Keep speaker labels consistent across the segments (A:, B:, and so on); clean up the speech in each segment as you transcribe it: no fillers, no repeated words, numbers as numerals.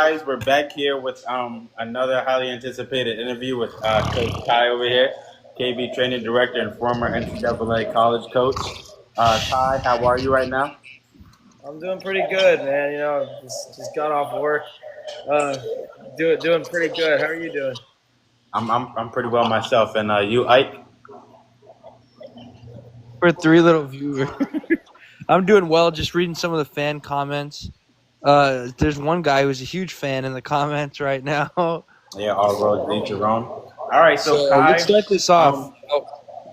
A: guys? We're back here with another highly anticipated interview with Coach Kai over here, KB training director and former NCAA college coach. Kai, how are you right now?
B: I'm doing pretty good, man. Just got off work. Uh, doing pretty good. How are you doing?
A: I'm pretty well myself, and you, Ike.
C: For three little viewers. I'm doing well, just reading some of the fan comments. There's one guy who's a huge fan in the comments right now.
A: Yeah, all roads lead to Rome. All right,
C: So
A: so
C: let's
A: Kai.
C: start this off.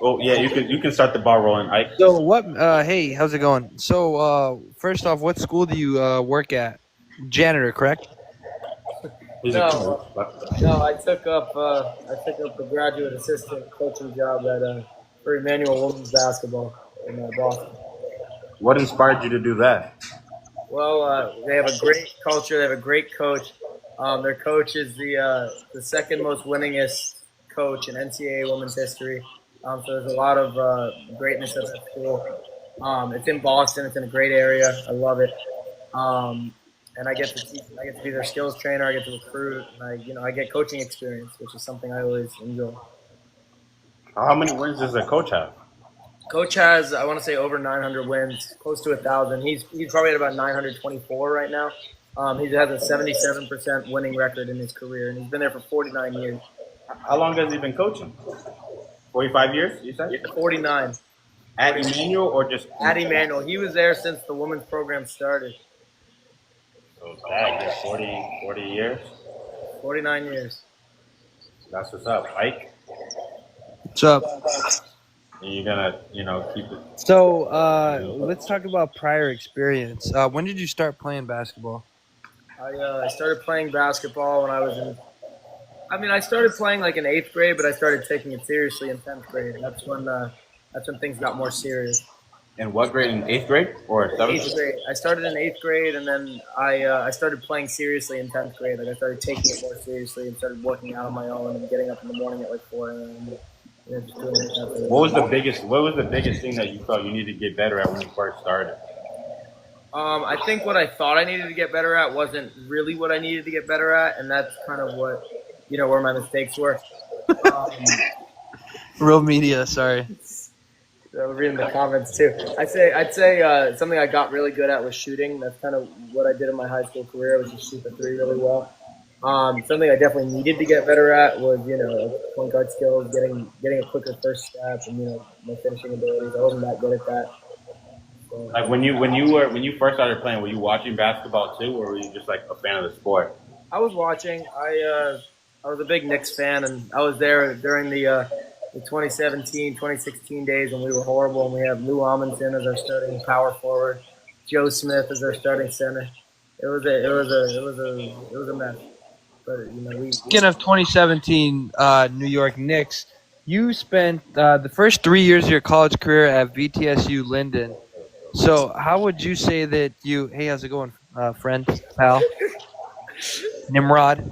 A: Oh yeah, you can start the ball rolling, Ike.
C: So what? Hey, how's it going? So first off, what school do you work at? Janitor, correct?
A: He's a
B: No,
A: coach.
B: no. I took up the graduate assistant coaching job for Emmanuel women's basketball in Boston.
A: What inspired you to do that?
B: Well, they have a great culture. They have a great coach. Their coach is the second most winningest coach in NCAA women's history. So there's a lot of greatness at that school. It's in Boston. It's in a great area. I love it. And I get to teach. I get to be their skills trainer. I get to recruit. And I get coaching experience, which is something I always enjoy.
A: How many wins does the coach have?
B: Coach has, I want to say, over 900 wins, close to 1,000. He's probably at about 924 right now. He has a 77% winning record in his career, and he's been there for 49 years.
A: How long has he been coaching? 45 years, you said?
B: 49.
A: At Emmanuel or just?
B: At Emmanuel. He was there since the women's program started.
A: So dang, 40 years?
B: 49 years.
A: That's what's up. Ike?
C: What's up?
A: And you're gonna, keep it.
C: So let's talk about prior experience. When did you start playing basketball?
B: I started playing basketball when I was in. I started playing like in 8th grade, but I started taking it seriously in 10th grade. That's when things got more serious.
A: In what grade? In 8th grade or 7th?
B: 8th grade. I started in 8th grade, and then I started playing seriously in 10th grade. Like I started taking it more seriously and started working out on my own and getting up in the morning at like 4 a.m. Just doing it.
A: What was the biggest thing that you felt you needed to get better at when you first started?
B: I think what I thought I needed to get better at wasn't really what I needed to get better at, and that's kind of what where my mistakes were.
C: Real media, sorry.
B: So reading the comments too. I'd say something I got really good at was shooting. That's kind of what I did in my high school career, was just shoot the three really well. Something I definitely needed to get better at was, point guard skills, getting a quicker first step, and my finishing abilities. I wasn't that good at that. So,
A: Like when you first started playing, were you watching basketball too, or were you just like a fan of the sport?
B: I was watching. I was a big Knicks fan, and I was there during the 2017, 2016 days when we were horrible, and we have Lou Amundsen as our starting power forward, Joe Smith as our starting center. It was a mess. But,
C: Speaking of 2017 New York Knicks, you spent the first 3 years of your college career at VTSU Linden. So how would you say that you – hey, how's it going, friend, pal, Nimrod?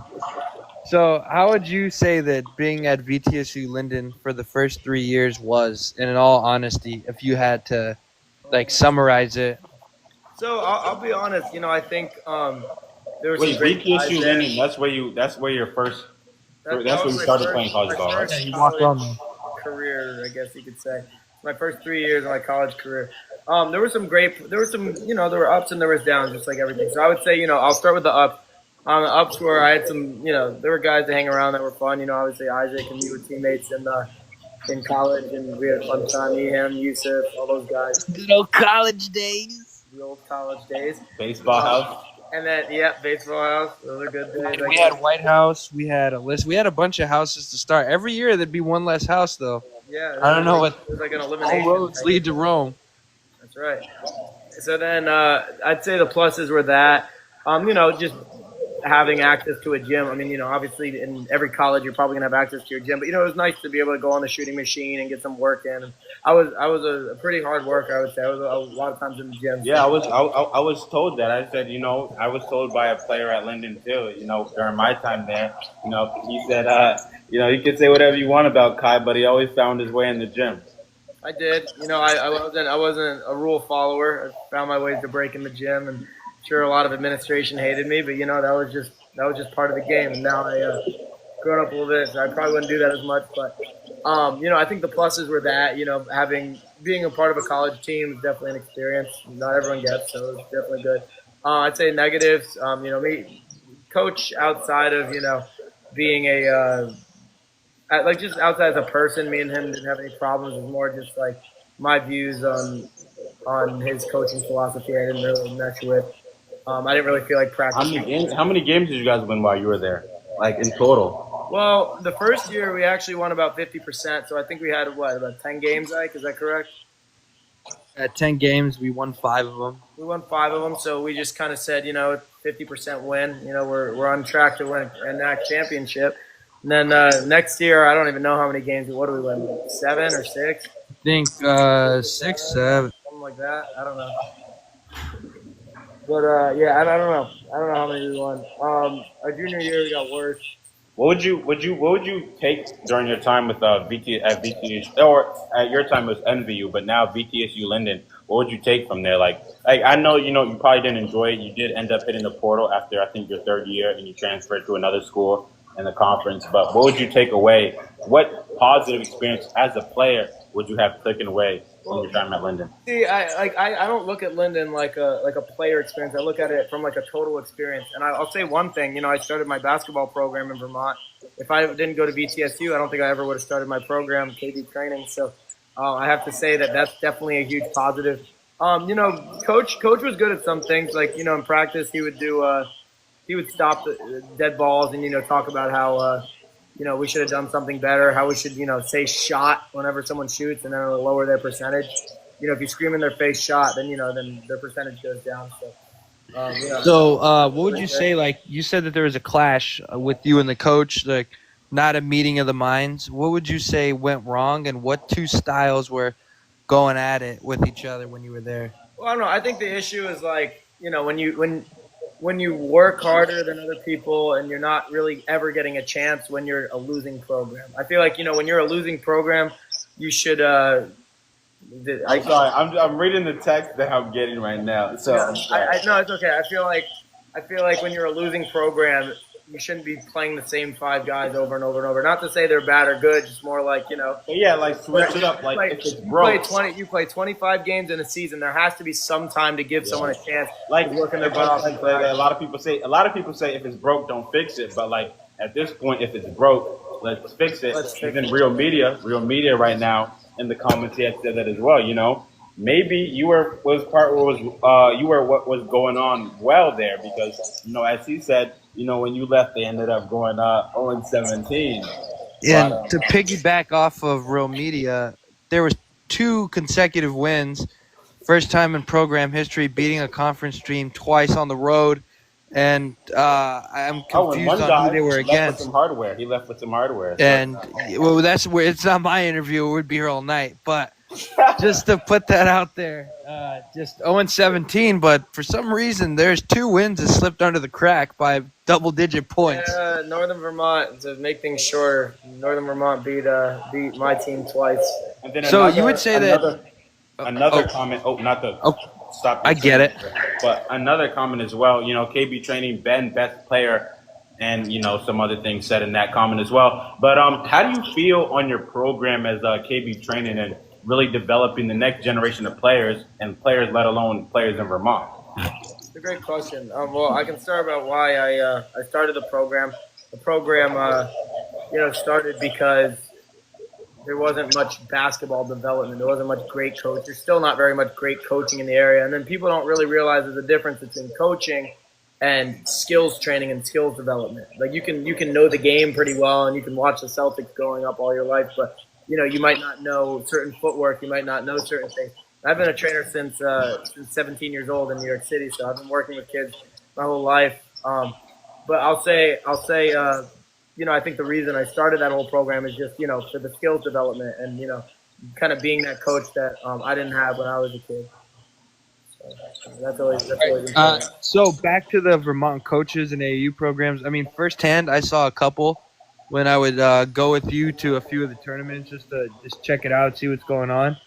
C: So how would you say that being at VTSU Linden for the first 3 years was, and in all honesty, if you had to, summarize it?
B: So I'll be honest. I think there was some great guys
A: VTSU
B: there.
A: Linden. That's where you first. That's where you
B: my
A: started
B: first-
A: playing college ball,
B: my
A: right?
B: first
C: You walked on me.
B: career, I guess you could say. My first 3 years of my college career. There were some, there were ups and there was downs, just like everything. So I would say, I'll start with the ups. The ups where I had some, there were guys that hang around that were fun. Obviously Isaac and me were teammates in college, and we had a fun time. Me, him, Yusuf, all those guys.
C: Good old college days.
B: The old college days.
A: Baseball house.
B: And then, baseball house. Those are good days.
C: We had White House. We had a list. We had a bunch of houses to start. Every year there'd be one less house, though.
B: Yeah.
C: I don't know what.
B: It was like an elimination.
C: All roads lead to Rome.
B: That's right. So then I'd say the pluses were that, just having access to a gym. Obviously in every college you're probably gonna have access to your gym, but it was nice to be able to go on the shooting machine and get some work in. And I was a pretty hard worker, I would say. I was a lot of times in the gym.
A: Yeah, I was told that. I said, I was told by a player at Linden too. During my time there, he said, you could say whatever you want about Kai, but he always found his way in the gym.
B: I did. I wasn't a rule follower. I found my ways to break in the gym, and sure, a lot of administration hated me, but that was just that was just part of the game. And now grown up a little bit, so I probably wouldn't do that as much. But I think the pluses were that being a part of a college team is definitely an experience. Not everyone gets, so it's definitely good. I'd say negatives. Me coach outside of being like just outside as a person, me and him didn't have any problems. It was more just like my views on his coaching philosophy. I didn't really mesh with. I didn't really feel like practicing.
A: How many games did you guys win while you were there, like in total?
B: Well, the first year we actually won about 50%, so I think we had about 10 games. Ike, is that correct?
C: At 10 games, we won 5 of them.
B: We won 5 of them, so we just kind of said, 50% win. We're on track to win a NAC championship. And then next year, I don't even know how many games. What do we win? 7 or 6?
C: I think 6, 7.
B: Something like that. I don't know. But I don't know. I don't know how many we won. Our junior year we got worse.
A: What would you take during your time with at VTSU, or at your time it was NVU, but now VTSU Linden? What would you take from there? Like I know you probably didn't enjoy it. You did end up hitting the portal after I think your 3rd year, and you transferred to another school in the conference. But what would you take away? What positive experience as a player would you have taken away from your time at Linden?
B: See, I don't look at Linden like a player experience. I look at it from like a total experience. And I'll say one thing. I started my basketball program in Vermont. If I didn't go to VTSU, I don't think I ever would have started my program, KB training. So I have to say that's definitely a huge positive. Coach was good at some things. Like in practice, he would stop the dead balls and talk about how we should have done something better, how we should, say shot whenever someone shoots, and then it'll lower their percentage. If you scream in their face shot, then, then their percentage goes down.
C: So, what would you say, like, you said that there was a clash with you and the coach, like, not a meeting of the minds. What would you say went wrong, and what 2 styles were going at it with each other when you were there?
B: Well, I don't know. I think the issue is, like, when you work harder than other people and you're not really ever getting a chance when you're a losing program. I feel like, when you're a losing program, you should I'm
A: sorry, I'm reading the text that I'm getting right now. So
B: no, it's okay. I feel like when you're a losing program, you shouldn't be playing the same 5 guys over and over and over. Not to say they're bad or good, just more like,
A: Yeah, like switch it up. Like if it's broke.
B: You play 25 games in a season. There has to be some time to give someone a chance.
A: Like working their butt off. Like a lot of people say if it's broke, don't fix it. But like at this point, if it's broke, let's fix it. Even real media right now in the comments had said that as well. Maybe you were what was going on well there because as he said. When you left, they ended up going 0-17.
C: And to piggyback off of Real Media, there was 2 consecutive wins. First time in program history, beating a conference team twice on the road. And I'm confused on who they were against.
A: He left with some hardware.
C: And that's where it's not my interview. We'd be here all night. But just to put that out there, just 0-17. But for some reason, there's 2 wins that slipped under the crack by double-digit points.
B: Northern Vermont, to make things shorter, Northern Vermont beat my team twice.
A: And then
C: so you would say
A: another comment. Stop.
C: I get it.
A: But another comment as well. KB training, Ben, best player, and some other things said in that comment as well. But how do you feel on your program as KB training and really developing the next generation of players, let alone players in Vermont?
B: It's a great question. Well, I can start about why I started the program. The program, started because there wasn't much basketball development. There wasn't much great coach. There's still not very much great coaching in the area. And then people don't really realize there's a difference between coaching and skills training and skills development. Like you can know the game pretty well and you can watch the Celtics growing up all your life, but you might not know certain footwork. You might not know certain things. I've been a trainer since 17 years old in New York City, so I've been working with kids my whole life. But I'll say, I think the reason I started that whole program is just, for the skills development and, kind of being that coach that I didn't have when I was a kid. So that's always important.
C: So back to the Vermont coaches and AAU programs. I mean, firsthand, I saw a couple when I would go with you to a few of the tournaments just to check it out, see what's going on.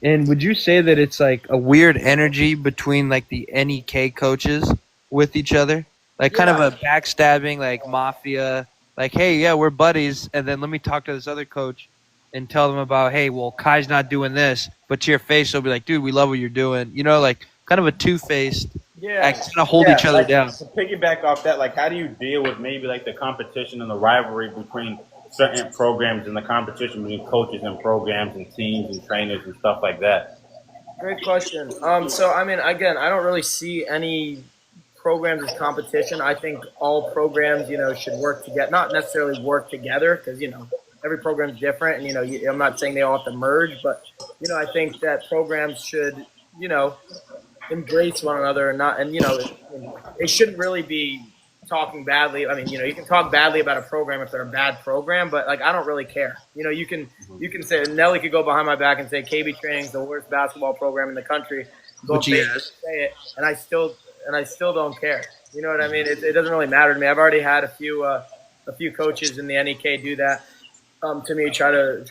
C: And would you say that it's like a weird energy between like the NEK coaches with each other? like kind of a backstabbing, like mafia, like, hey, yeah, we're buddies, and then let me talk to this other coach and tell them about, hey, well, Kai's not doing this, but to your face, they'll be like, dude, we love what you're doing. You know, like kind of a two-faced,
B: Yeah.
C: kind of hold each other
A: like,
C: down.
A: to piggyback off that, like, how do you deal with maybe like the competition and the rivalry between certain programs and the competition between coaches and programs and teams and trainers and stuff like that?
B: Great question. So I mean, again, I don't really see any programs as competition. I think all programs, should work together. Not necessarily work together, because every program is different, and I'm not saying they all have to merge, but I think that programs should, embrace one another and not, and it shouldn't really be talking badly. I mean, you can talk badly about a program if they're a bad program, but like I don't really care. You can say Nelly could go behind my back and say KB Training is the worst basketball program in the country. Go
C: Which he has.
B: say it, and I still don't care. You know what I mean? It doesn't really matter to me. I've already had a few coaches in the NEK do that to me, try to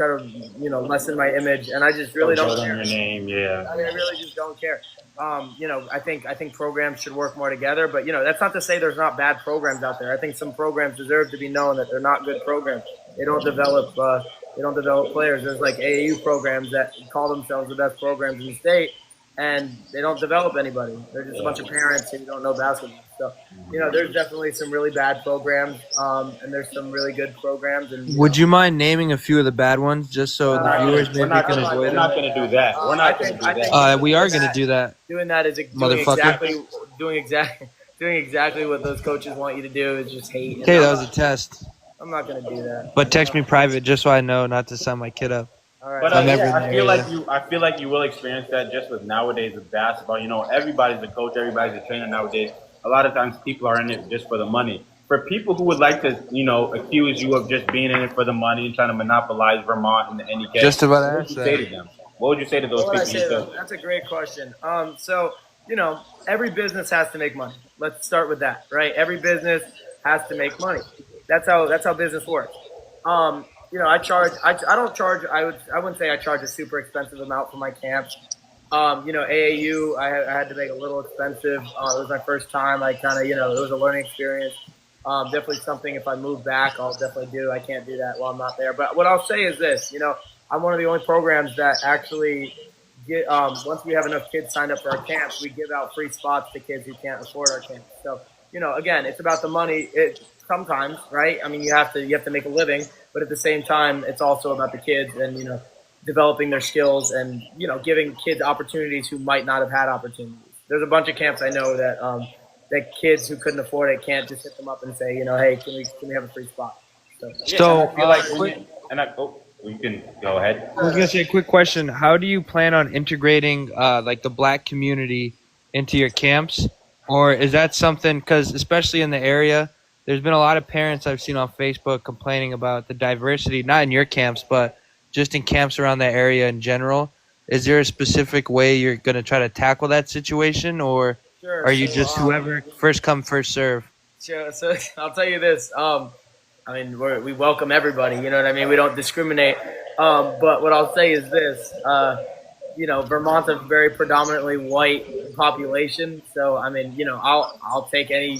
B: lessen my image, and I just really don't care.
A: Your name, yeah.
B: I mean, I really just don't care. I think programs should work more together, but that's not to say there's not bad programs out there. I think some programs deserve to be known that they're not good programs. They don't develop players. There's like AAU programs that call themselves the best programs in the state, and they don't develop anybody. They're just a bunch of parents who don't know basketball. So, there's definitely some really bad programs, and there's some really good programs. And
C: Would you mind naming a few of the bad ones, just so the viewers maybe can avoid
A: We're
C: them?
A: not going to do that. We're not going to do that.
C: We are going to do that.
B: Doing that is doing exactly what those coaches want you to do is just hate.
C: Okay, that was a test.
B: I'm not going to do that.
C: But text me private just so I know not to sign my kid up.
B: All right.
A: But
C: I'm never
A: I feel
C: there,
A: like you like you will experience that just with nowadays with basketball. Everybody's a coach, everybody's a trainer nowadays. A lot of times people are in it just for the money. For people who would like to, accuse you of just being in it for the money and trying to monopolize Vermont and the NEK,
C: Just about
A: what would you say to them? What would you say to those people?
B: That's a great question. So every business has to make money. Let's start with that, right? Every business has to make money. That's how business works. I wouldn't say I charge a super expensive amount for my camps. AAU, I had to make a little expensive. It was my first time. I kind of, it was a learning experience. Definitely something if I move back, I'll definitely do. I can't do that while I'm not there. But what I'll say is this, I'm one of the only programs that actually get, once we have enough kids signed up for our camps, we give out free spots to kids who can't afford our camps. So, again, it's about the money. Sometimes, right? I mean, you have to make a living, but at the same time, it's also about the kids and, developing their skills and, giving kids opportunities who might not have had opportunities. There's a bunch of camps I know that kids who couldn't afford it can't just hit them up and say, hey, can we have a free spot?
A: So I feel like you can go ahead.
C: I was gonna say a quick question. How do you plan on integrating like the black community into your camps, or is that something? Because especially in the area, there's been a lot of parents I've seen on Facebook complaining about the diversity, not in your camps, but just in camps around that area in general. Is there a specific way you're going to try to tackle that situation, or are you just whoever first come, first serve?
B: Sure. So I'll tell you this. We welcome everybody. You know what I mean? We don't discriminate. But what I'll say is this. Vermont's a very predominantly white population. So, I'll take any,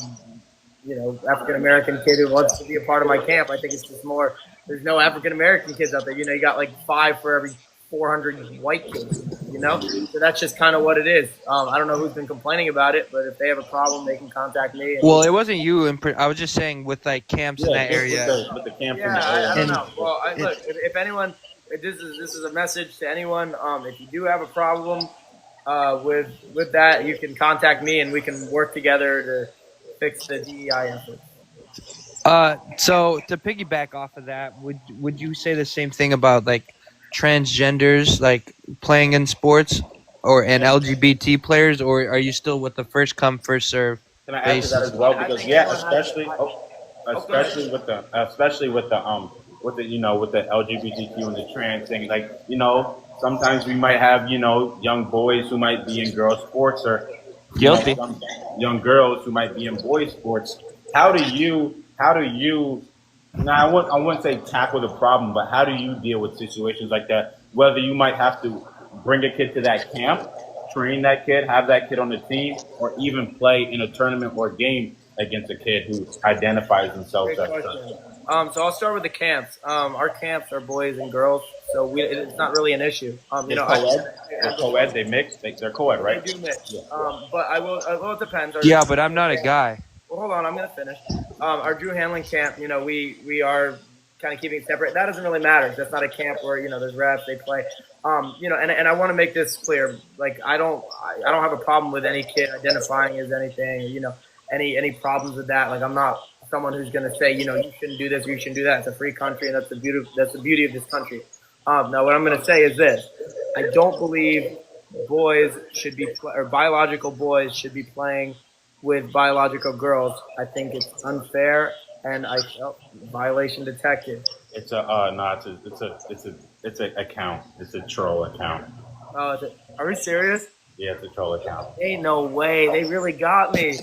B: African-American kid who wants to be a part of my camp. I think it's just more – there's no African-American kids out there. You got like 5 for every 400 white kids, So that's just kind of what it is. I don't know who's been complaining about it, but if they have a problem, they can contact me.
C: Well, it wasn't you. I was just saying with like camps in that area.
A: With the camps in the area.
B: I don't know. Well, look, if anyone – this is a message to anyone. If you do have a problem with that, you can contact me and we can work together to fix the DEI effort.
C: So to piggyback off of that, would you say the same thing about like transgenders like playing in sports and LGBT players, or are you still with the first come first serve?
A: Can I add to that as well? Because especially with the LGBTQ and the trans thing, like sometimes we might have young boys who might be in girls sports or
C: guilty
A: some young girls who might be in boys sports. How do you now I wouldn't say tackle the problem, but how do you deal with situations like that? Whether you might have to bring a kid to that camp, train that kid, have that kid on the team, or even play in a tournament or game against a kid who identifies himself
B: Great
A: as
B: question. So I'll start with the camps. Our camps are boys and girls, so it's not really an issue.
A: They're co-ed. They're co-ed. They mix. They're co-ed, right?
B: They do mix. But I will. Well, it depends.
C: Yeah, but I'm not a guy.
B: Well, hold on. I'm gonna finish. Our Drew Hanlen camp. We are kind of keeping it separate. That doesn't really matter. That's not a camp where there's reps. They play. And I want to make this clear. Like I don't have a problem with any kid identifying as anything. Any problems with that. Like I'm not someone who's going to say, you shouldn't do this or you shouldn't do that. It's a free country, and that's the beauty of this country. Now, what I'm going to say is this: I don't believe boys should be or biological boys should be playing with biological girls. I think it's unfair, and violation detected.
A: It's a it's a account. It's a troll account.
B: Oh, are we serious?
A: Yeah, it's a troll account.
B: Ain't no way. They really got me.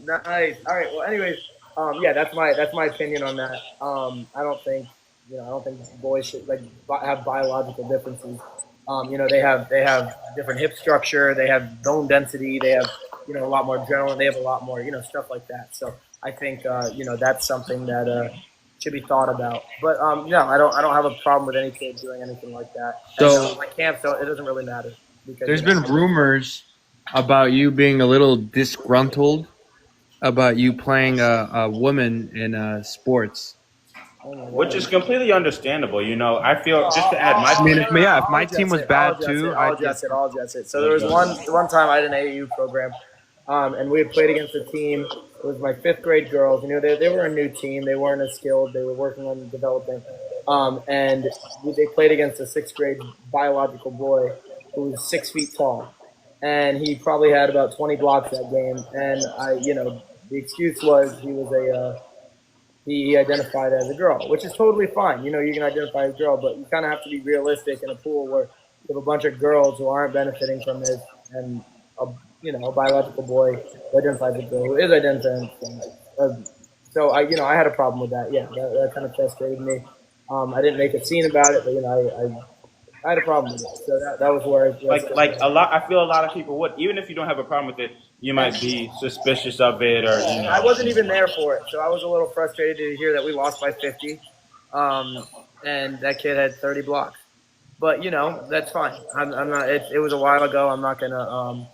B: Nice. All right. Well, anyways, yeah, that's my opinion on that. I don't think boys should have biological differences. They have different hip structure, they have bone density, they have a lot more adrenaline, they have a lot more stuff like that. So I think that's something that should be thought about. But no, I don't have a problem with any kid doing anything like that.
C: So
B: my camp, so it doesn't really matter. Because,
C: there's been rumors about you being a little disgruntled about you playing a woman in sports.
A: Which is completely understandable. I feel, just to add
C: if my team was bad too,
B: I'll address it. So there was one time I had an AAU program, and we had played against a team. It was my fifth grade girls. They were a new team. They weren't as skilled. They were working on developing. And they played against a sixth grade biological boy who was 6 feet tall. And he probably had about 20 blocks that game. And the excuse was he identified as a girl, which is totally fine. You can identify as a girl, but you kind of have to be realistic in a pool where you have a bunch of girls who aren't benefiting from this, and a biological boy who identifies as a girl who is identifying from it. So I had a problem with that. Yeah, that kind of frustrated me. I didn't make a scene about it, but I had a problem with it. So that was where
A: I feel a lot of people would, even if you don't have a problem with it, you might be suspicious of it, or
B: I wasn't even there for it, so I was a little frustrated to hear that we lost by 50, and that kid had 30 blocks. But that's fine. I'm not. It was a while ago. I'm not gonna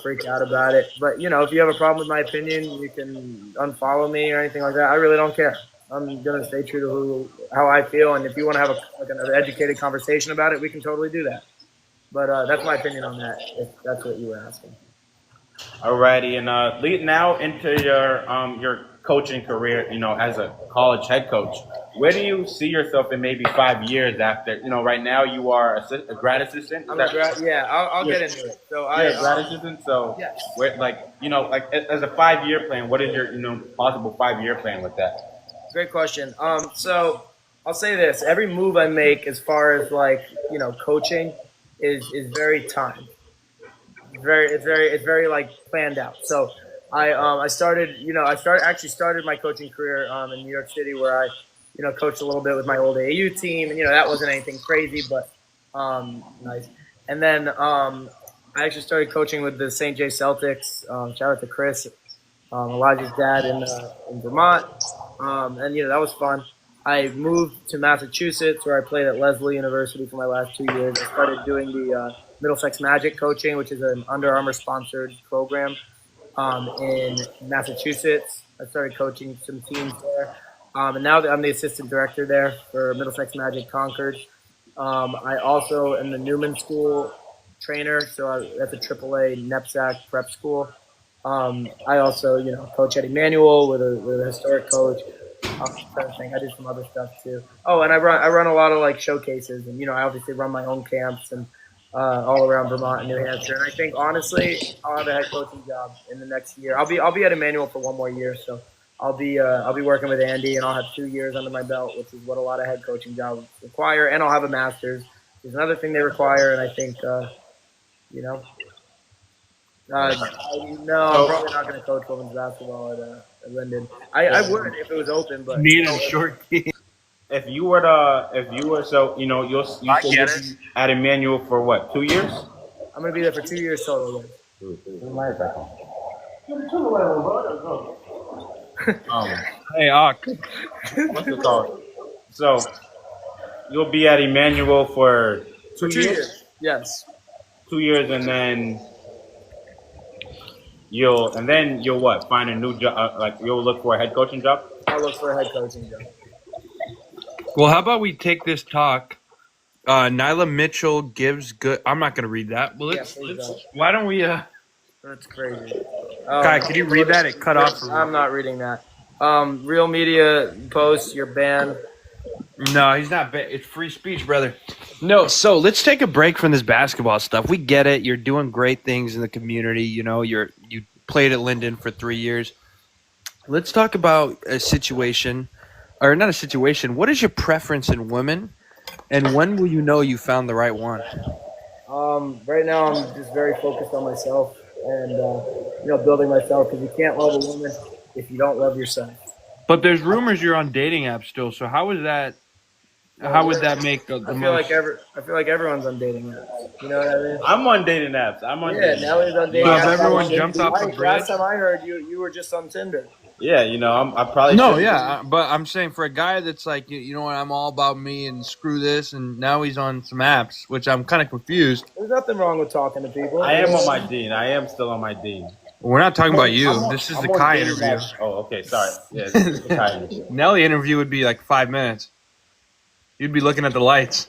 B: freak out about it. But if you have a problem with my opinion, you can unfollow me or anything like that. I really don't care. I'm gonna stay true to how I feel, and if you want to have an educated conversation about it, we can totally do that. But that's my opinion on that. If that's what you were asking.
A: Alrighty, and lead now into your coaching career. As a college head coach, where do you see yourself in maybe 5 years after? Right now you are a grad assistant.
B: I'll get into it. So
A: a grad assistant. So
B: yes.
A: Where, as a 5-year plan, what is your possible 5-year plan with that?
B: Great question. So I'll say this: every move I make, as far as coaching, is very timed. It's very planned out. So I started my coaching career in New York City, where I coached a little bit with my old AAU team, and that wasn't anything crazy, but nice. And then I actually started coaching with the St. J Celtics. Shout out to Chris, Elijah's dad in Vermont, and that was fun. I moved to Massachusetts, where I played at Lesley University for my last 2 years. I started doing the Middlesex Magic coaching, which is an Under Armour sponsored program in Massachusetts. I started coaching some teams there, and now I'm the assistant director there for Middlesex Magic Concord. I also am the Newman School trainer, so that's a AAA NEPSAC prep school. I also coach at Emmanuel with a historic coach. I do some other stuff too. Oh, and I run a lot of showcases, and I obviously run my own camps and all around Vermont and New Hampshire. And I think honestly, I'll have a head coaching job in the next year. I'll be at Emmanuel for 1 more year, so I'll be working with Andy, and I'll have 2 years under my belt, which is what a lot of head coaching jobs require. And I'll have a master's. There's another thing they require, and I think I'm probably not going to coach women's basketball at Linden. I would if it was open, but
C: need a short team.
A: If you were you'll at Emmanuel for what, 2 years?
B: I'm going to be there for 2 years total.
A: Um,
C: Hey, Ak.
A: what's it called? So you'll be at Emmanuel for
B: For
A: 2 years,
B: Yes.
A: 2 years, and then you'll what? Find a new job. Like you'll look for a head coaching job.
B: I'll look for a head coaching job.
C: Well, how about we take this talk? Nyla Mitchell gives good. I'm not going to read that. Well,
B: Please don't.
C: why don't we?
B: That's crazy.
C: Kai, can you read that? It cut off. For
B: I'm not reading that. Real media posts, you're banned.
C: No, he's not. It's free speech, brother. No, so let's take a break from this basketball stuff. We get it. You're doing great things in the community. You know, you played at Linden for 3 years. Let's talk about a situation, or not a situation. What is your preference in women, and when will you know you found the right one?
B: Right now, I'm just very focused on myself and building myself, because you can't love a woman if you don't love yourself.
C: But there's rumors you're on dating apps still. So how is that? How would that make the
B: I feel
C: most?
B: like everyone's on dating apps. You know what I mean?
A: I'm on dating apps.
B: Nellie's on dating
C: So
B: apps.
C: has everyone jumped off a bridge?
B: Last time I heard you were just on Tinder.
A: Yeah, I probably
C: No,
A: should-
C: yeah, but I'm saying for a guy that's like, you know what, I'm all about me and screw this, and now he's on some apps, which I'm kind of confused.
B: There's nothing wrong with talking to people.
A: I am on my dean. I am still on my dean.
C: We're not talking about you. This is
A: I'm
C: the
A: on
C: Kai
A: dating
C: interview.
A: apps. Oh, okay. Sorry. Yeah, this is the Kai interview.
C: Nelly interview would be like 5 minutes. You'd be looking at the lights.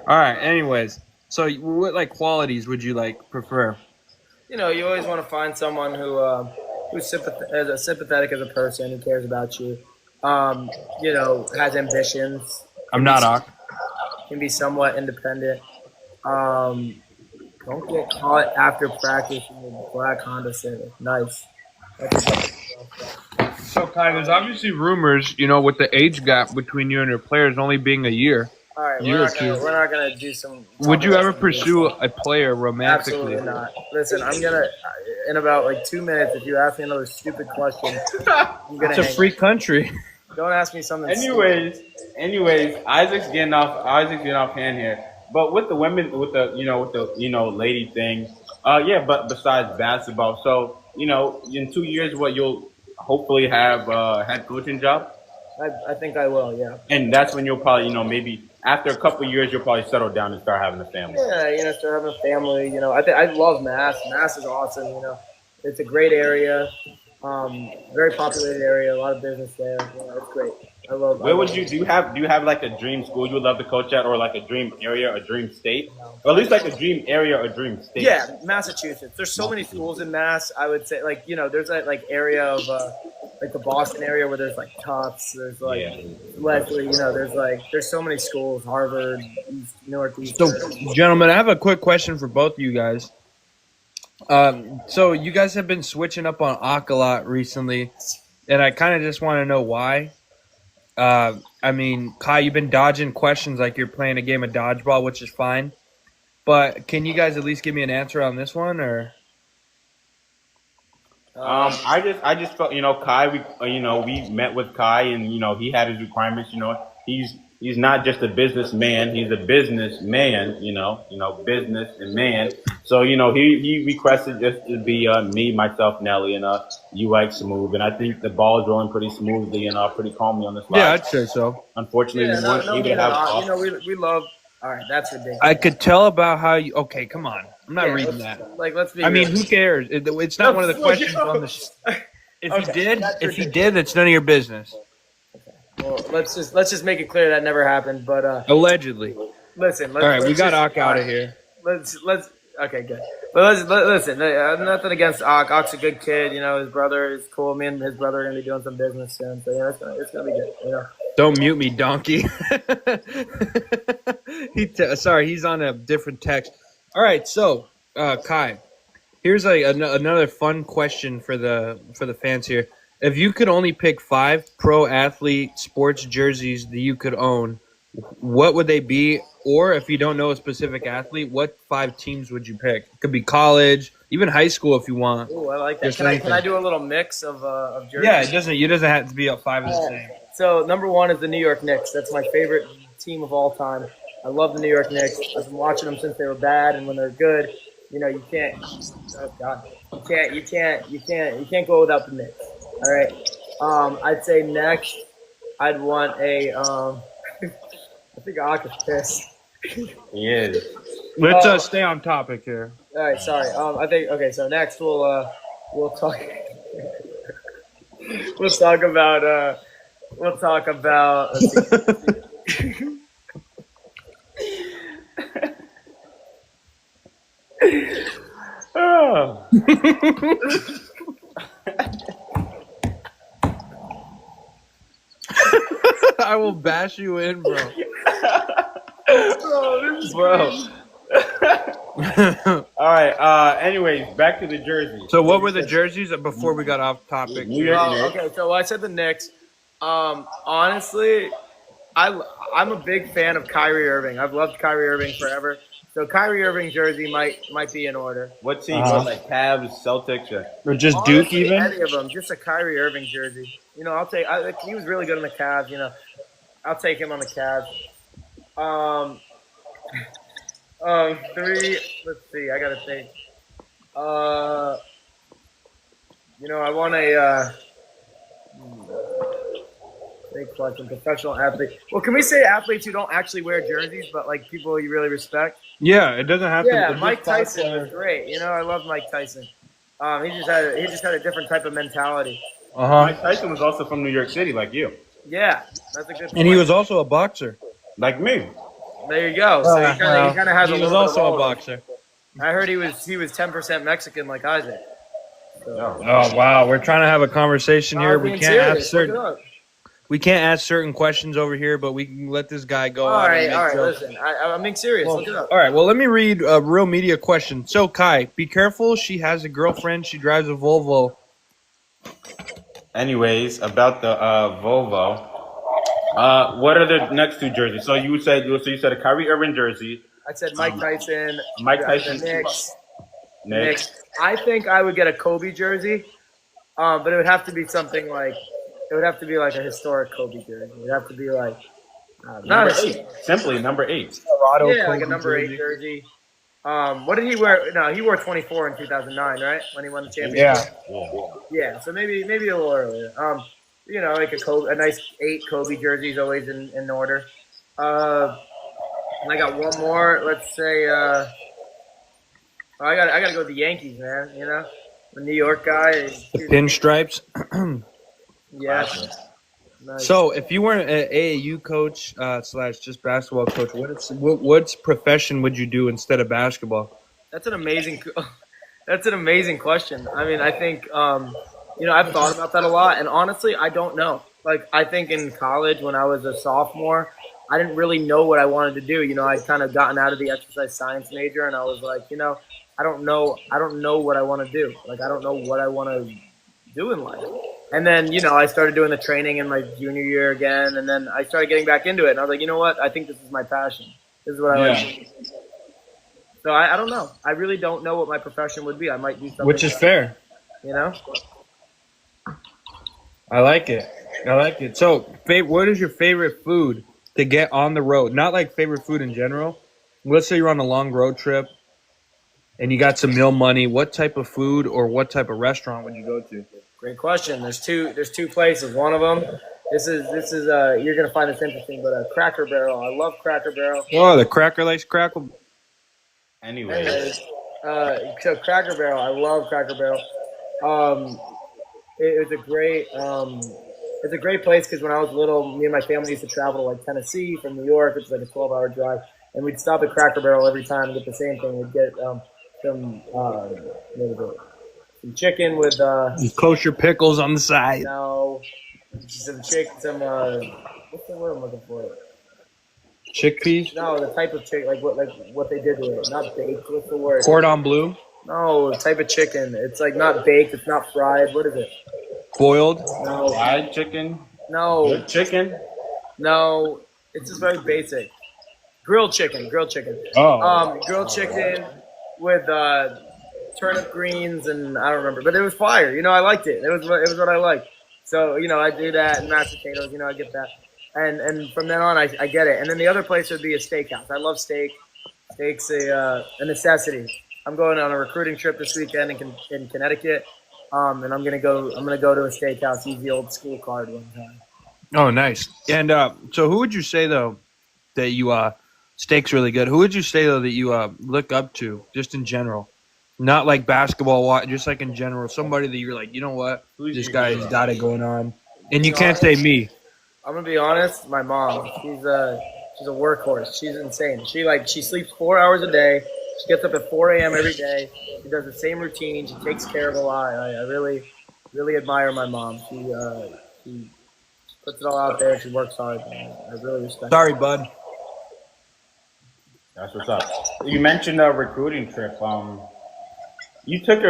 C: All right. Anyways, so what like qualities would you like prefer?
B: You always want to find someone who's sympathetic as a person, who cares about you. Has ambitions.
C: I'm not Ak.
B: Can be somewhat independent. Don't get caught after practice in the black Honda Civic. Nice.
C: So Kai, there's obviously rumors, with the age gap between you and your players only being a year.
B: All right,
C: Year or two.
B: we're not gonna do some.
C: Would you ever pursue a player romantically?
B: Absolutely not. Listen, I'm gonna in about like 2 minutes. If you ask me another stupid question, I'm gonna.
C: It's a
B: hang
C: free
B: up.
C: country.
B: Don't ask me something.
A: Anyways, Isaac's getting off hand here. But with the women, with the lady thing, but besides basketball, so in 2 years, what you'll hopefully have a head coaching job,
B: I think I will. Yeah.
A: and that's when you'll probably maybe after a couple of years you'll probably settle down and start having a family.
B: Yeah, start having a family. I love Mass. Mass is awesome. It's a great area, very populated area, a lot of business there. It's great.
A: Where would you do you have like a dream school you would love to coach at, or like a dream area, or dream state, or at least like a dream area or dream state?
B: Yeah, Massachusetts. There's so many schools in Mass. I would say there's that like area of like the Boston area where there's like Tufts, there's like Leslie. There's so many schools. Harvard, East, Northeast.
C: So, gentlemen, I have a quick question for both of you guys. So you guys have been switching up on Ak a lot recently, and I kind of just want to know why. Kai, you've been dodging questions like you're playing a game of dodgeball, which is fine. But can you guys at least give me an answer on this one, or?
A: I just felt Kai. We met with Kai, and he had his requirements. He's not just a businessman; he's a businessman. Business and man. So he requested just to be me, myself, Nelly, and UX smooth. And I think the ball is rolling pretty smoothly and pretty calmly on this line.
C: Yeah, I'd say so.
A: Unfortunately, we weren't able to have.
B: We love. All right, that's ridiculous.
C: I could tell about how you. Okay, come on. I'm not reading that.
B: Let's be.
C: Who cares? It's not one of the questions on the. If you did, that's none of your business.
B: Well, let's just make it clear that never happened. But
C: allegedly.
B: Listen.
C: All right, we got Ak out of here.
B: Let's. Okay, good. But listen. Nothing against Ak. Ak's a good kid. His brother is cool. Me and his brother are gonna be doing some business soon. So it's gonna be good.
C: Don't mute me, donkey. Sorry, he's on a different text. All right, so Kai, here's another fun question for the fans here. If you could only pick 5 pro athlete sports jerseys that you could own, what would they be? Or if you don't know a specific athlete, what 5 teams would you pick? It could be college, even high school if you want.
B: Ooh, I like that. Can I do a little mix of jerseys?
C: Yeah, it doesn't have to be 5 of the same.
B: So number 1 is the New York Knicks. That's my favorite team of all time. I love the New York Knicks. I've been watching them since they were bad and when they're good. You can't. Oh God, you can't go without the Knicks. All right. I'd say next, I'd want a. I think Ak is pissed.
A: He is.
D: Let's
B: Oh.
D: stay on topic here.
B: All right, sorry. I think okay. So next we'll talk. We'll talk about let's see.
A: Oh.
C: I will bash you in, bro.
A: Bro. All right. Anyways, back to the jersey.
D: So what were the jerseys before we got off topic?
A: New York
B: Oh,
A: Knicks.
B: okay. So I said the Knicks. Honestly, I'm a big fan of Kyrie Irving. I've loved Kyrie Irving forever. So Kyrie Irving jersey might be in order.
A: What team?
D: Uh-huh.
A: Like Cavs, Celtics, or
D: Or just Duke
B: Honestly,
D: even?
B: any of them, just a Kyrie Irving jersey. I'll take. He was really good in the Cavs. I'll take him on the Cavs. Three. Let's see. I gotta think. I want a. Big question. Professional athlete. Well, can we say athletes who don't actually wear jerseys, but like people you really respect?
D: Yeah, it doesn't have to.
B: Yeah,
D: it's
B: Mike
D: just
B: Tyson was great. I love Mike Tyson. He just had a different type of mentality.
A: Mike Tyson was also from New York City, like you,
B: Yeah, that's a good point.
D: And he was also a boxer.
A: like me.
B: There you go. So he kind of has
D: he
B: a
D: was
B: little
D: also
B: bit
D: a
B: of all of it.
D: boxer.
B: I heard he was 10% Mexican like Isaac. So,
D: Oh wow, we're trying to have a conversation here.
B: I'm
D: We
B: being
D: can't
B: serious.
D: ask
B: Look
D: certain.
B: it up.
D: We can't ask certain questions over here, but we can let this guy go.
B: All
D: on
B: right,
D: and
B: all
D: make
B: right.
D: jokes.
B: Listen, I'm being serious. Look it up.
D: All right, well, let me read a real media question. So, Kai, be careful. She has a girlfriend. She drives a Volvo.
A: Anyways, about the Volvo. What are the next two jerseys? So you said a Kyrie Irving jersey,
B: I said Mike Tyson.
A: Mike
B: the
A: Tyson,
B: Knicks.
A: Knicks.
B: I think I would get a Kobe jersey, but it would have to be something like a historic Kobe jersey. It would have to be like not
A: Number
B: a,
A: 8. Simply number 8.
D: Colorado
B: yeah, like a
D: Kobe
B: number 8 jersey. What did he wear? No, he wore 24 in 2009, right? When he won the championship.
D: Yeah.
B: Yeah, so maybe a little earlier. Like a nice 8 Kobe jersey is always in order. And I got one more. Let's say I gotta go with the Yankees, man. The New York guy.
D: The pinstripes.
B: Yeah. Nice.
D: So, if you weren't an AAU coach / just basketball coach, what profession would you do instead of basketball?
B: That's an amazing question. I mean, I think I've thought about that a lot, and honestly, I don't know. Like, I think in college when I was a sophomore, I didn't really know what I wanted to do. I'd kind of gotten out of the exercise science major, and I was like, I don't know what I want to do. Like, I don't know what I want to do in life. And then, I started doing the training in my junior year again, and then I started getting back into it, and I was like, you know what? I think this is my passion. This is what I like. So I don't know. I really don't know what my profession would be. I might do something.
D: Which is fair. I like it. So, what is your favorite food to get on the road? Not like favorite food in general. Let's say you're on a long road trip and you got some meal money. What type of food or what type of restaurant would you go to?
B: Great question. There's two places. One of them, this is you're gonna find this interesting, but Cracker Barrel. I love Cracker Barrel.
D: Oh, the Cracker Likes Crackle.
A: Anyways,
B: So Cracker Barrel. I love Cracker Barrel. It's a great place because when I was little, me and my family used to travel to like Tennessee from New York. It's like a 12-hour drive, and we'd stop at Cracker Barrel every time and get the same thing. We'd get some chicken with
D: Kosher pickles on the side.
B: some chicken, what's the word I'm looking for?
D: Chickpeas.
B: No, the type of chicken, like what they did to it, not baked. What's the word?
D: Cordon bleu.
B: No, the type of chicken. It's like not baked. It's not fried. What is it?
D: Boiled.
B: No,
A: fried chicken,
B: no,
A: good chicken.
B: no. It's just very basic. Grilled chicken.
D: Oh.
B: Grilled chicken with turnip greens and I don't remember, but it was fire. I liked it. It was what I liked. So I do that and mashed potatoes. I get that, and from then on I get it. And then the other place would be a steakhouse. I love steak. Steak's a necessity. I'm going on a recruiting trip this weekend in Connecticut, and I'm gonna go to a steakhouse, use the old school card one time.
D: Oh, nice. And so, who would you say though that you steak's really good? Who would you say though that you look up to, just in general, not like basketball, just like in general, somebody that you're like, you know what, this guy's got it going on, and you can't say me.
B: I'm gonna be honest. My mom, she's a workhorse. She's insane. She sleeps 4 hours a day. She gets up at 4 a.m. every day. She does the same routine. She takes care of a lot. I really admire my mom. She puts it all out there. She works hard. I really respect.
D: Sorry, bud.
A: That's what's up. You mentioned a recruiting trip. You took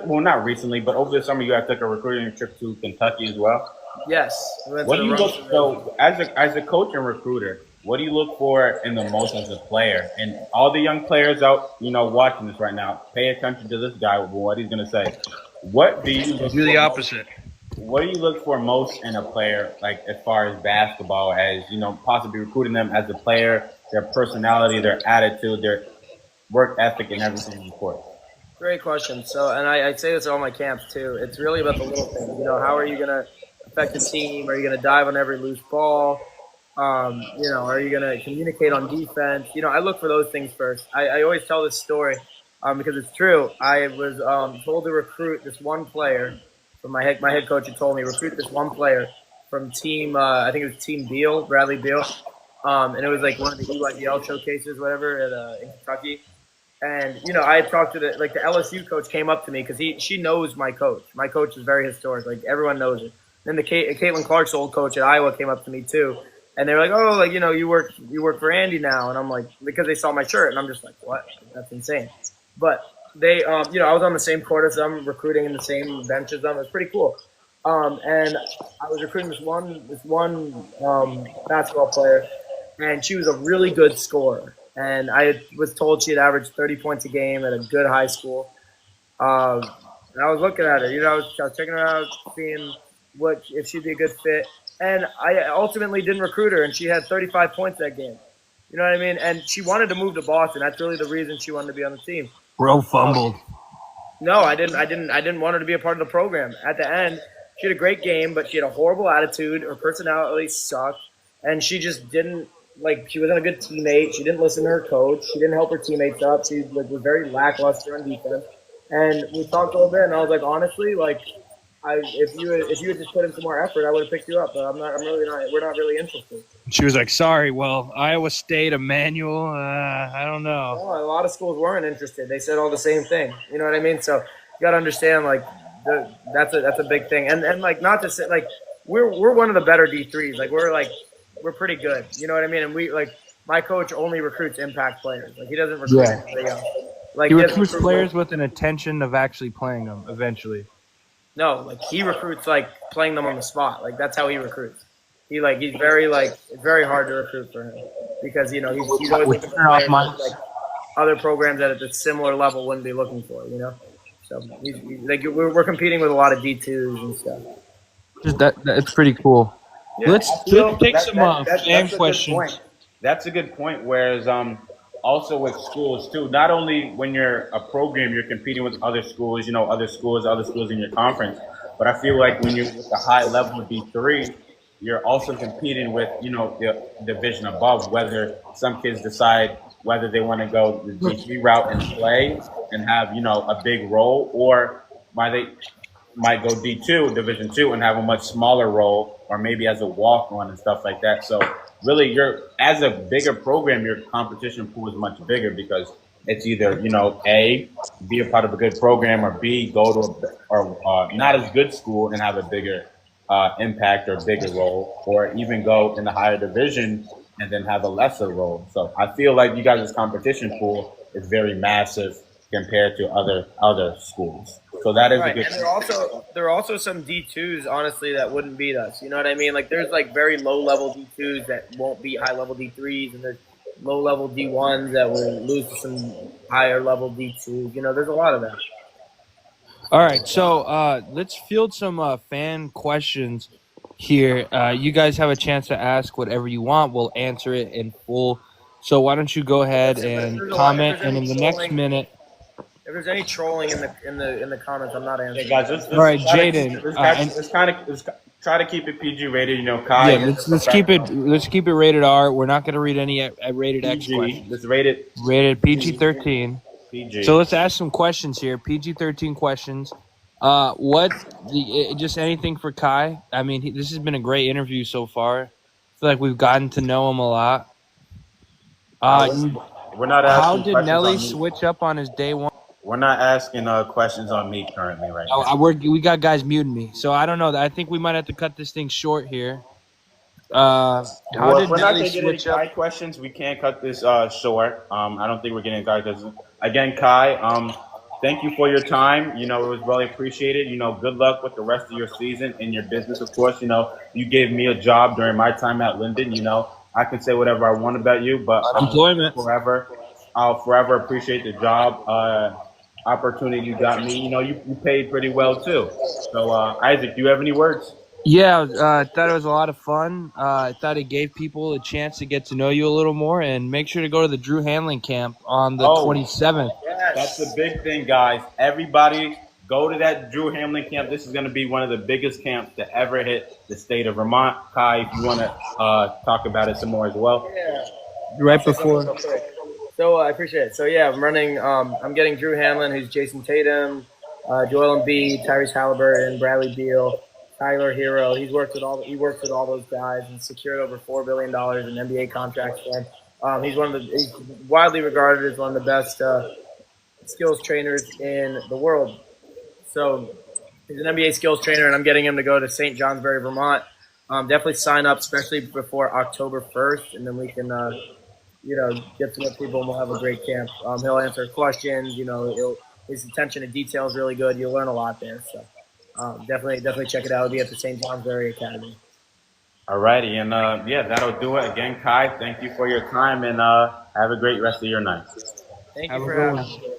A: well, not recently, but over the summer you guys took a recruiting trip to Kentucky as well.
B: Yes.
A: What do you look so as a coach and recruiter? What do you look for in the most as a player? And all the young players out, watching this right now, pay attention to this guy. What he's gonna say. What do you look
D: Do the
A: for
D: opposite.
A: What do you look for most in a player, like as far as basketball, as possibly recruiting them as a player, their personality, their attitude, their work ethic, and everything in the court?
B: Great question. So, and I say this at all my camps too. It's really about the little things. How are you gonna affect the team? Are you gonna dive on every loose ball? Are you gonna communicate on defense? I look for those things first. I always tell this story because it's true. I was told to recruit this one player. From my head coach had told me recruit this one player from team. I think it was Team Beal, Bradley Beal, and it was like one of the EYBL showcases, whatever, in Kentucky. And I had talked to the LSU coach came up to me because she knows my coach. My coach is very historic, like everyone knows it. Then the Caitlin Clark's old coach at Iowa came up to me too, and they were like, "Oh, you work for Andy now," and I'm like, because they saw my shirt, and I'm just like, "What? That's insane." But they, I was on the same court as them, recruiting in the same bench as them. It was pretty cool. And I was recruiting this one basketball player, and she was a really good scorer. And I was told she had averaged 30 points a game at a good high school. And I was looking at her, I was checking her out, seeing if she'd be a good fit. And I ultimately didn't recruit her, and she had 35 points that game. You know what I mean? And she wanted to move to Boston. That's really the reason she wanted to be on the team.
D: Bro fumbled.
B: No, I didn't want her to be a part of the program. At the end, she had a great game, but she had a horrible attitude. Her personality sucked, and she just didn't. She wasn't a good teammate. She didn't listen to her coach. She didn't help her teammates up. She was very lackluster on defense. And we talked a little bit, and I was like, honestly, if you had just put in some more effort, I would have picked you up. But we're not really interested.
D: She was like, sorry, well, Iowa State, Emmanuel, I don't know.
B: No, a lot of schools weren't interested. They said all the same thing. You know what I mean? So you got to understand, that's a big thing. And not to say, we're one of the better D3s. We're pretty good. You know what I mean? And my coach only recruits impact players. He doesn't recruit anybody else.
D: He recruits players with an intention of actually playing them eventually.
B: No, he recruits playing them on the spot. That's how he recruits. He's very it's very hard to recruit for him because he's always looking for players that, other programs at a similar level wouldn't be looking for. So we're competing with a lot of D2s and stuff.
D: That's pretty cool.
A: Yeah.
D: Let's take some fan questions.
A: That's a good point. Whereas also with schools too, not only when you're a program, you're competing with other schools, other schools in your conference. But I feel like when you're with the high level D3, you're also competing with, the division above, whether some kids decide whether they want to go the D3 route and play and have, a big role, or they might go D2, Division 2, and have a much smaller role, or maybe as a walk-on and stuff like that. So really, as a bigger program, your competition pool is much bigger because it's either, A, be a part of a good program, or B, go to not as good school and have a bigger impact or bigger role, or even go in the higher division and then have a lesser role. So I feel like you guys' competition pool is very massive compared to other schools. So that is a good.
B: And there are also some D2s, honestly, that wouldn't beat us. You know what I mean? There's very low level D2s that won't beat high level D3s, and there's low level D1s that will lose to some higher level D2s. There's a lot of that.
C: All right, so let's field some fan questions here. You guys have a chance to ask whatever you want. We'll answer it in full. So why don't you go ahead and comment, and in the next minute,
B: there's any trolling in the comments, I'm not
A: Hey
B: answering.
A: guys,
D: All right, Jaden,
A: let's try to keep it PG rated. You know, Kai.
D: yeah, let's keep it rated R. We're not going to read any rated X
A: PG.
D: questions.
A: Let's rate it
D: Rated PG-13.
A: PG.
D: So let's ask some questions here. PG-13 questions. Just anything for Kai? I mean, this has been a great interview so far. I feel like we've gotten to know him a lot.
A: We're not
D: How
A: asking
D: did
A: questions
D: Nelly
A: on me.
D: switch up on his day one?
A: We're not asking questions on me currently right now.
D: We got guys muting me, so I don't know. I think we might have to cut this thing short here. How
A: Well,
D: did
A: if we're not
D: Nelly
A: going to get any
D: switch up?
A: Kai questions, we can't cut this short. I don't think we're getting Kai questions. Again, Kai, thank you for your time. You know, it was really appreciated. You know, good luck with the rest of your season and your business, of course. You know, you gave me a job during my time at Linden. You know, I can say whatever I want about you, but
D: Employment.
A: I'll forever appreciate the job opportunity you got me. You know, you paid pretty well, too. So, Isaac, do you have any words?
D: Yeah, I thought it was a lot of fun. I thought it gave people a chance to get to know you a little more, and make sure to go to the Drew Hanlen camp on the 27th.
A: That's the big thing, guys. Everybody go to that Drew Hanlen camp. This is going to be one of the biggest camps to ever hit the state of Vermont. Kai, if you want to talk about it some more as well.
B: Yeah.
D: Right before.
B: So I appreciate it. So yeah, I'm running. I'm getting Drew Hanlen, who's Jason Tatum, Joel Embiid, Tyrese Halliburton, Bradley Beal, Tyler Hero. He works with all those guys and secured over $4 billion in NBA contracts for him. He's widely regarded as one of the best skills trainers in the world. So he's an NBA skills trainer, and I'm getting him to go to St. Johnsbury, Vermont. Definitely sign up, especially before October 1st, and then we can, get to know people, and we'll have a great camp. He'll answer questions. You know, his attention to detail is really good. You'll learn a lot there. So definitely check it out. It'll be at the St. Johnsbury Academy.
A: All righty. And, that'll do it. Again, Kai, thank you for your time, and have a great rest of your night.
B: Thank you for having me.